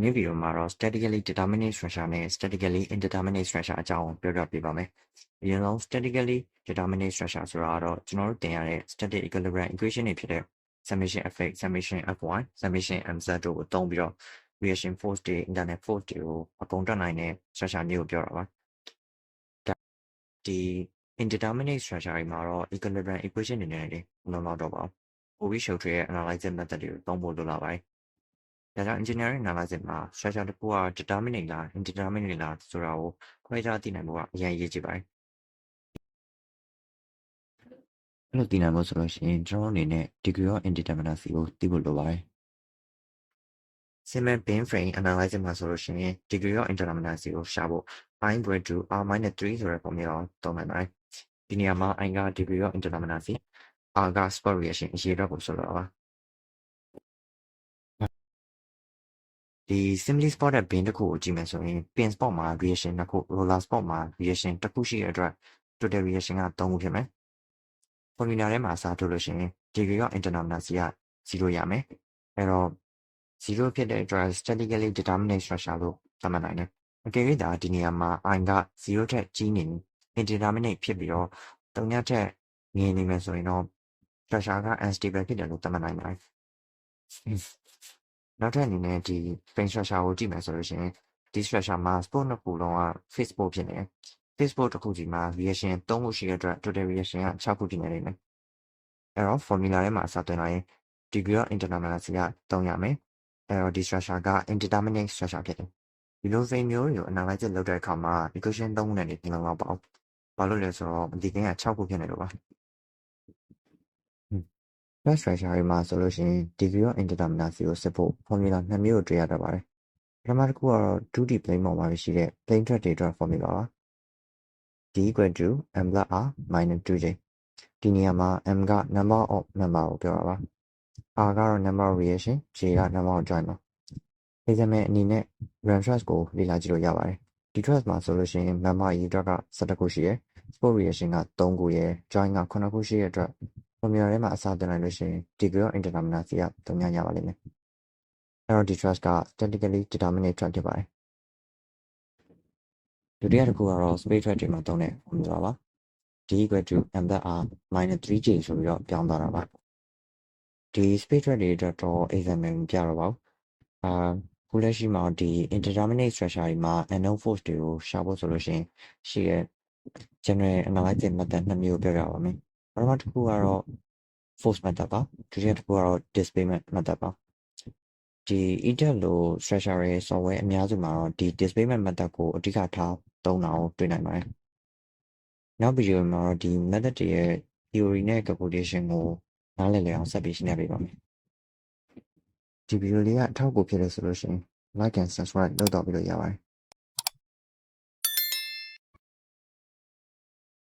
ဒီနေ့ဗီဒီယိုမှာတော့ statically determinate structure နဲ့ statically indeterminate structure အကြောင်းပြောပြပေးပါမယ်။အရင်ဆုံး statically determinate structure ဆိုတာကတော့ကျွန်တော်တို့သင်ရတဲ့ static equilibrium equation တွေဖြစ်တဲ့ summation fx, summation fy, summation mz တို့ကိုသုံးပြီးတော့ reaction force တွေ internal force တွေကိုအကုန်တွက်နိုင်တဲ့ structure မျိုးကိုပြောတာပါ။ဒီ indeterminate structure တွေမှာတော့ equilibrium equation တွေနဲ့လည်းမလုံလောက်တော့ပါဘူး။ပိုပြီးရှုပ်ထွေးတဲ့ analysis method တွေကိုသုံးဖို့လိုလာပါတယ်။ဒါကြောင့် engineering analysis မှာ structure တစ်ခုက determinate လား indeterminate လားဆိုတာကိုခွဲခြားသိနိုင်ဖို့ကအရင်အရေးကြီးပါတယ်။အဲ့လိုသိနိုင်ဖို့ဆိုလို့ရှိရင်ကျွန်တော်တို့အနေနဲ့ degree of indeterminacy ကိုသိဖို့လိုပါတယ်။ Simon Bin frame analysis မှာဆိုလို့ရှိရင် degree of indeterminacy ကိုရှာဖို့ I equal to r-3 ဆိုတဲ့ formula ကိုသုံးနိုင်ပါတယ်။ဒီနေရာမှာ I က degree of indeterminacy, R က spot reaction အရေးအတွက်ကိုဆိုလိုတာပါ။ဒီ simply spotted bin တစ်ခုကိုကြည့်မယ်ဆိုရင် pin spot မှာ reaction နှစ်ခု roller spot မှာ reaction တစ်ခုရှိတဲ့အတွက် total reaction က3ခုဖြစ်မယ်။ formula ထဲမှာအစားထိုးလို့ရှိရင် degree of indeterminacy က0ရမယ်။အဲ့တော့0ဖြစ်တဲ့အတွက် statically determinate structure လို့သတ်မှတ်နိုင်တယ်။အကယ်၍သာဒီနေရာမှာ I က0ထက်ကြီးနေရင် indeterminate ဖြစ်ပြီးတော့3ထက်ငယ်နေမယ်ဆိုရင်တော့ structure က unstable ဖြစ်တယ်လို့သတ်မှတ်နိုင်ပါတယ်။နောက်ထပ်အနေနဲ့ဒီ frame structure ကိုကြည့်မယ်ဆိုလို့ရှိရင်ဒီ structure မှာ spot နှစ်ခုလုံးက fixed spot ဖြစ်နေတယ်။ fixed spot တစ်ခုစီမှာ reaction 3ခုရှိတဲ့အတွက် total reaction က6ခုဖြစ်နေလိမ့်မယ်။အဲ့တော့ formula ထဲမှာအစားသွင်းလိုက်ရင် degree of indeterminacy က3ရမယ်။အဲ့တော့ဒီ structure က indeterminate structure ဖြစ်တယ်။ဒီလို frame မျိုးတွေကို analysis လုပ်တဲ့အခါမှာ equation 3ခုနဲ့နေမလုံလောက်ပါဘူး။ဘာလို့လဲဆိုတော့အဒီကင်းက6ခုဖြစ်နေလို့ပါ။ Flat structure တွေမှာဆိုလို့ရှိရင် degree of indeterminacy ကိုစစ်ဖို့ formula 2မျိုးကိုတွေ့ရတတ်ပါတယ်။ပထမတစ်ခုကတော့ 2D plane ပေါ်မှာရှိတဲ့ plane thread တွေအတွက် formula ပါ။ D equal to m plus r minus 2j ဒီနေရာမှာ m က number of member ကိုပြောတာပါ။ r ကတော့ number of reaction, j က number of joint ပါ။ example အနေနဲ့ run truss ကိုလေ့လာကြည့်လို့ရပါတယ်။ဒီ truss မှာဆိုလို့ရှိရင် member အရေအတွက်က11ခုရှိရယ်။ spot reaction က3ခုရယ်။ joint က9ခုရှိတဲ့အတွက် formula ထဲမှာအစားသွင်းလိုက်လို့ရှိရင် degree of indeterminacy က3ရပါလိမ့်မယ်။အဲ့တော့ဒီ truss က statically determinate truss ဖြစ်ပါတယ်။ဒုတိယတစ်ခုကတော့ space truss တွေမှာသုံးတဲ့ formula ပါ။ D equal to m plus r minus 3j ဆိုပြီးတော့ပြောင်းသွားတာပါ။ဒီ space truss တွေအတွက်တော့ example မပြတော့ပါဘူး။ခုလက်ရှိမှာဒီ indeterminate structure တွေမှာ unknown force တွေကိုရှာဖို့ဆိုလို့ရှိရင်ရှိတဲ့ general analysis method 2မျိုးပြောပြပါမယ်။ပထမတစ်ခုကတော့ force method ပါ။ဒုတိယတစ်ခုကတော့ displacement method ပါ။ဒီ ETAP လို structure တွေ software အများစုမှာတော့ဒီ displacement method ကိုအဓိကထားသုံးတာကိုတွေ့နိုင်ပါတယ်။နောက်ဗီဒီယိုမှာတော့ဒီ method တွေရဲ့ theory နဲ့ calculation ကိုနားလည်လည်အောင်ဆက်ပြီးရှင်းပြပေးပါမယ်။ဒီဗီဒီယိုလေးကအထောက်အကူဖြစ်လို့ဆိုလို့ရှိရင် like and subscribe လုပ်တော့ပြီးလို့ရပါတယ်။